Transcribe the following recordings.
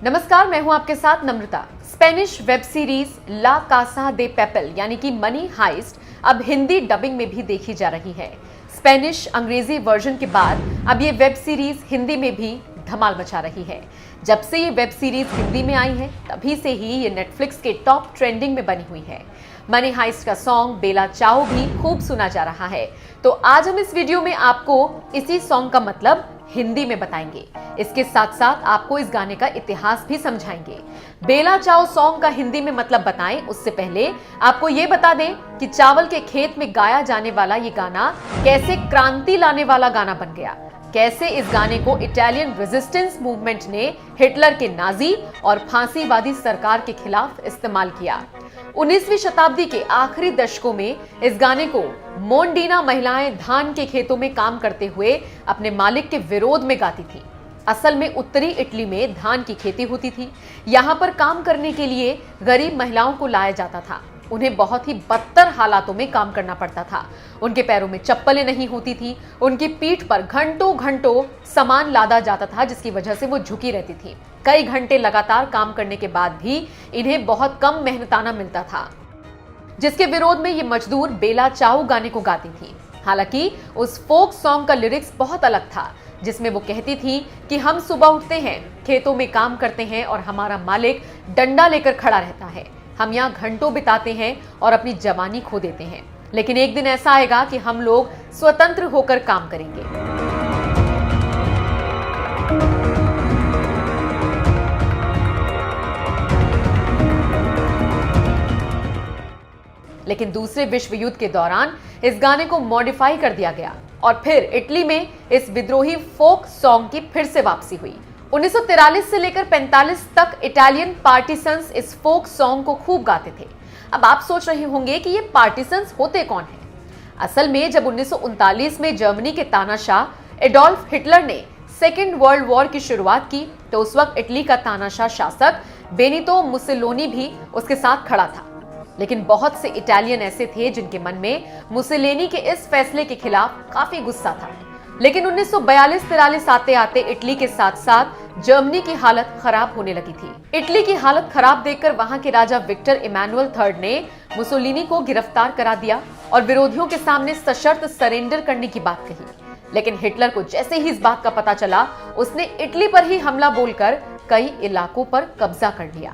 नमस्कार, मैं हूं आपके साथ नम्रता। स्पेनिश वेब सीरीज ला कासा दे पेपल यानी कि मनी हाइस्ट अब हिंदी डबिंग में भी देखी जा रही है। स्पेनिश अंग्रेजी वर्जन के बाद अब ये वेब सीरीज हिंदी में भी धमाल मचा रही है। जब से ये वेब सीरीज हिंदी में आई है तभी से ही ये नेटफ्लिक्स के टॉप ट्रेंडिंग में बनी हुई है। मनी हाइस्ट का सॉन्ग बेला चाओ भी खूब सुना जा रहा है। तो आज हम इस वीडियो में आपको इसी सॉन्ग का मतलब हिंदी में बताएंगे। इसके साथ साथ आपको इस गाने का इतिहास भी समझाएंगे। बेला चाओ सॉन्ग का हिंदी में मतलब बताएं उससे पहले आपको ये बता दें कि चावल के खेत में गाया जाने वाला ये गाना कैसे क्रांति लाने वाला गाना बन गया। कैसे इस गाने को इटालियन रेजिस्टेंस मूवमेंट ने हिटलर के नाजी और फांसीवादी सरकार के खिलाफ इस्तेमाल किया। 19वीं शताब्दी के आखिरी दशकों में इस गाने को मोंडीना महिलाएं धान के खेतों में काम करते हुए अपने मालिक के विरोध में गाती थी। असल में उत्तरी इटली में धान की खेती होती थी। यहाँ पर काम करने के लिए गरीब महिलाओं को लाया जाता था। उन्हें बहुत ही बदतर हालातों में काम करना पड़ता था। उनके पैरों में चप्पलें नहीं होती थी। उनकी पीठ पर घंटों घंटों सामान लादा जाता था, जिसकी वजह से वो झुकी रहती थी। कई घंटे लगातार काम करने के बाद भी इन्हें बहुत कम मेहनताना मिलता था, जिसके विरोध में ये मजदूर बेला चाओ गाने को गाती थी। हालांकि उस फोक सॉन्ग का लिरिक्स बहुत अलग था, जिसमें वो कहती थी कि हम सुबह उठते हैं, खेतों में काम करते हैं और हमारा मालिक डंडा लेकर खड़ा रहता है। हम यहाँ घंटों बिताते हैं और अपनी जवानी खो देते हैं, लेकिन एक दिन ऐसा आएगा कि हम लोग स्वतंत्र होकर काम करेंगे। लेकिन दूसरे विश्व युद्ध के दौरान इस गाने को मॉडिफाई कर दिया गया और फिर इटली में इस विद्रोही फोक सॉन्ग की फिर से वापसी हुई। 1943 से लेकर 45 तक इटालियन पार्टिसंस इस फोक सॉन्ग को खूब गाते थे। अब आप सोच रहे होंगे कि ये पार्टिसंस होते कौन हैं? असल में जब 1939 में जर्मनी के तानाशाह एडोल्फ हिटलर ने सेकेंड वर्ल्ड वॉर की शुरुआत की, तो उस वक्त इटली का तानाशाह शासक बेनितो मुसोलिनी भी उसके साथ खड़ा था। लेकिन बहुत से इटालियन ऐसे थे जिनके मन में मुसोलिनी के इस फैसले के खिलाफ काफी गुस्सा था। लेकिन 1942-43 आते आते इटली के साथ साथ जर्मनी की हालत खराब होने लगी थी। इटली की हालत खराब देखकर वहां के राजा विक्टर इमैनुअल III ने मुसोलिनी को गिरफ्तार करा दिया और विरोधियों के सामने सशर्त सरेंडर करने की बात कही। लेकिन हिटलर को जैसे ही इस बात का पता चला, उसने इटली पर ही हमला बोलकर कई इलाकों पर कब्जा कर लिया।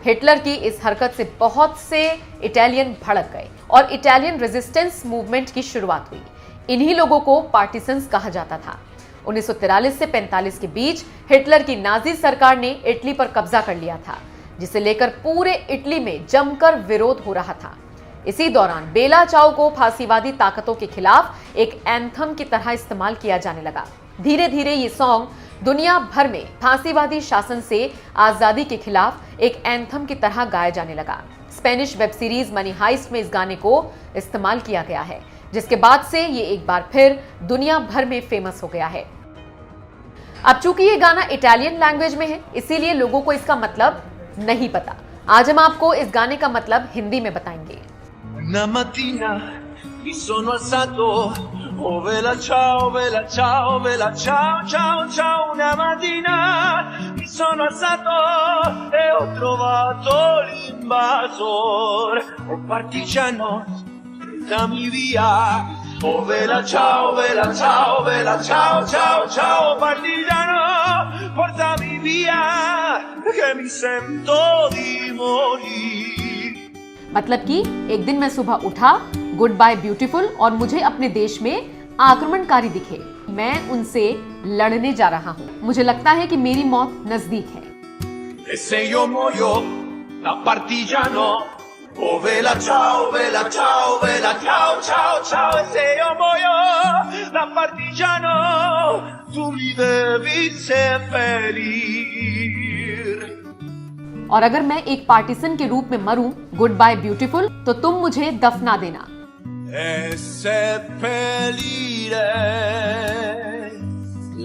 हिटलर की इस हरकत से बहुत से इटालियन भड़क गए और इटालियन रेजिस्टेंस मूवमेंट की शुरुआत हुई। इन्हीं लोगों को पार्टिसंस कहा जाता था। 1943 से 45 के बीच हिटलर की नाजी सरकार ने इटली पर कब्जा कर लिया था, जिसे लेकर पूरे इटली में जमकर विरोध हो रहा था। इसी दौरान बेला चाओ को फांसीवादी ताकतों के खिलाफ एक एंथम की तरह इस्तेमाल किया जाने लगा। धीरे धीरे ये सॉन्ग दुनिया भर में फांसीवादी शासन से आजादी के खिलाफ एक एंथम की तरह गाया जाने लगा। Spanish web series Money Heist में इस गाने को इस्तेमाल किया गया है, जिसके बाद से ये एक बार फिर दुनिया भर में फेमस हो गया है। अब चूंकि ये गाना इटालियन लैंग्वेज में है, इसीलिए लोगों को इसका मतलब नहीं पता। आज हम आपको इस गाने का मतलब हिंदी में बताएंगे। Una mattina mi sono alzato, oh vela ciao, vela ciao, vela ciao, ciao, ciao. Una mattina mi sono alzato e ho trovato l'invasor, un partigiano, dammi via. Oh vela ciao, vela ciao, vela ciao, ciao, ciao, partigiano, portami via, che mi sento di morire. मतलब कि एक दिन मैं सुबह उठा, good bye beautiful, और मुझे अपने देश में आक्रमणकारी दिखे। मैं उनसे लड़ने जा रहा हूँ। मुझे लगता है कि मेरी मौत नजदीक है। E se io muoio da partigiano, oh vela ciao, vela ciao, vela ciao, ciao, ciao. E se io muoio da partigiano, tu mi devi seppellire. और अगर मैं एक पार्टिसन के रूप में मरूं, गुड बाय ब्यूटीफुल, तो तुम मुझे दफना देना। E seppellire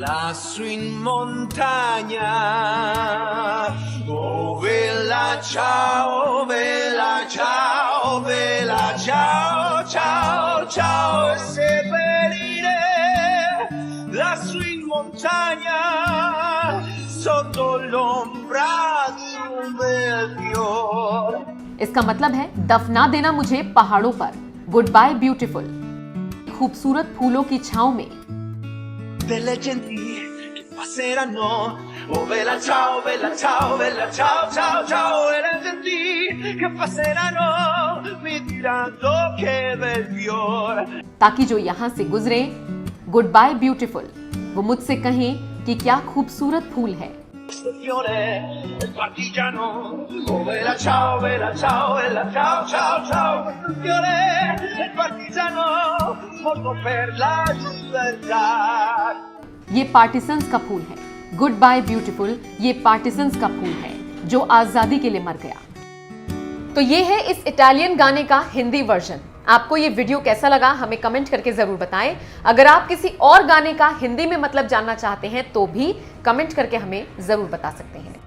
lassù in montagna. Oh vela ciao, vela ciao, vela ciao, ciao, ciao. E seppellire lassù in montagna sotto l'ombra un bel fior. इसका मतलब है दफना देना मुझे पहाड़ों पर, गुड बाय ब्यूटीफुल, खूबसूरत फूलों की छांव में। Delle genti che passeranno, oh bella ciao, bella ciao, bella ciao, ciao, ciao. E le genti che passeranno mi diranno che bel fior. ताकि जो यहाँ से गुजरे, गुड बाय ब्यूटीफुल, वो मुझसे कहें कि क्या खूबसूरत फूल है। Questo fiore è partigiano, oh bella ciao, bella ciao, bella ciao, ciao, ciao. Questo fiore è partigiano, morto per la libertà. ये पार्टिसंस का फूल है, गुड बाय ब्यूटीफुल, ये पार्टिसंस का फूल है जो आजादी के लिए मर गया। तो ये है इस इटालियन गाने का हिंदी वर्जन। आपको ये वीडियो कैसा लगा हमें कमेंट करके जरूर बताएं। अगर आप किसी और गाने का हिंदी में मतलब जानना चाहते हैं तो भी कमेंट करके हमें जरूर बता सकते हैं।